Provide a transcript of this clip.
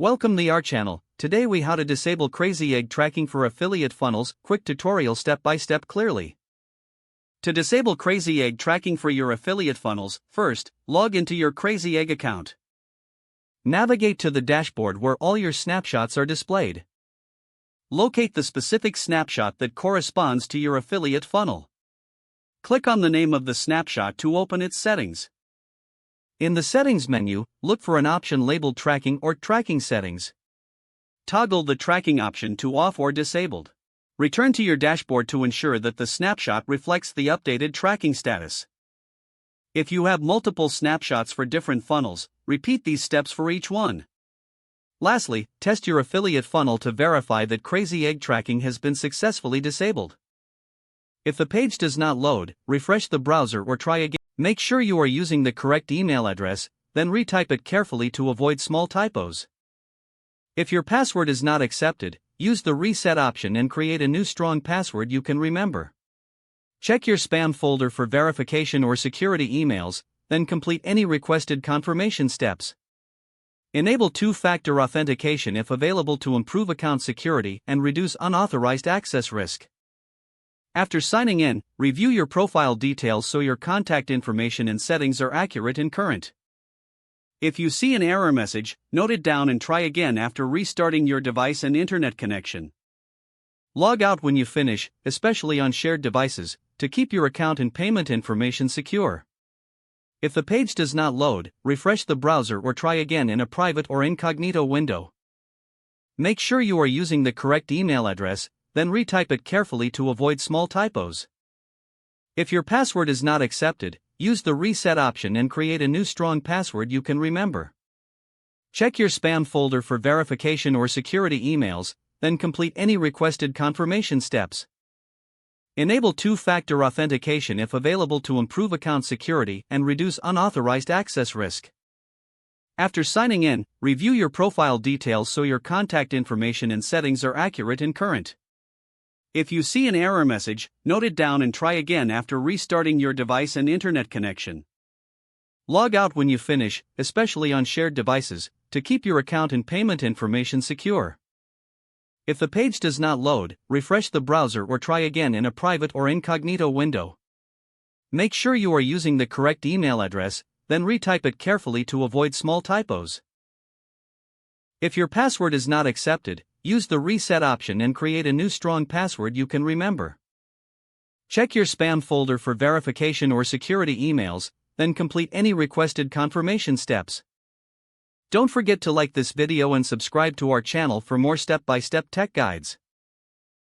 Welcome to our channel. Today we how to disable Crazy Egg tracking for affiliate funnels. Quick tutorial step by step clearly. To disable Crazy Egg tracking for your affiliate funnels, first, log into your Crazy Egg account. Navigate to the dashboard where all your snapshots are displayed. Locate the specific snapshot that corresponds to your affiliate funnel. Click on the name of the snapshot to open its settings. In the Settings menu, look for an option labeled Tracking or Tracking Settings. Toggle the tracking option to off or disabled. Return to your dashboard to ensure that the snapshot reflects the updated tracking status. If you have multiple snapshots for different funnels, repeat these steps for each one. Lastly, test your affiliate funnel to verify that Crazy Egg tracking has been successfully disabled. If the page does not load, refresh the browser or try again. Make sure you are using the correct email address, then retype it carefully to avoid small typos. If your password is not accepted, use the reset option and create a new strong password you can remember. Check your spam folder for verification or security emails, then complete any requested confirmation steps. Enable two-factor authentication if available to improve account security and reduce unauthorized access risk. After signing in, review your profile details so your contact information and settings are accurate and current. If you see an error message, note it down and try again after restarting your device and internet connection. Log out when you finish, especially on shared devices, to keep your account and payment information secure. If the page does not load, refresh the browser or try again in a private or incognito window. Make sure you are using the correct email address, then retype it carefully to avoid small typos. If your password is not accepted, use the reset option and create a new strong password you can remember. Check your spam folder for verification or security emails, then complete any requested confirmation steps. Enable two-factor authentication if available to improve account security and reduce unauthorized access risk. After signing in, review your profile details so your contact information and settings are accurate and current. If you see an error message, note it down and try again after restarting your device and internet connection. Log out when you finish, especially on shared devices, to keep your account and payment information secure. If the page does not load, refresh the browser or try again in a private or incognito window. Make sure you are using the correct email address, then retype it carefully to avoid small typos. If your password is not accepted, use the reset option and create a new strong password you can remember. Check your spam folder for verification or security emails, then complete any requested confirmation steps. Don't forget to like this video and subscribe to our channel for more step-by-step tech guides.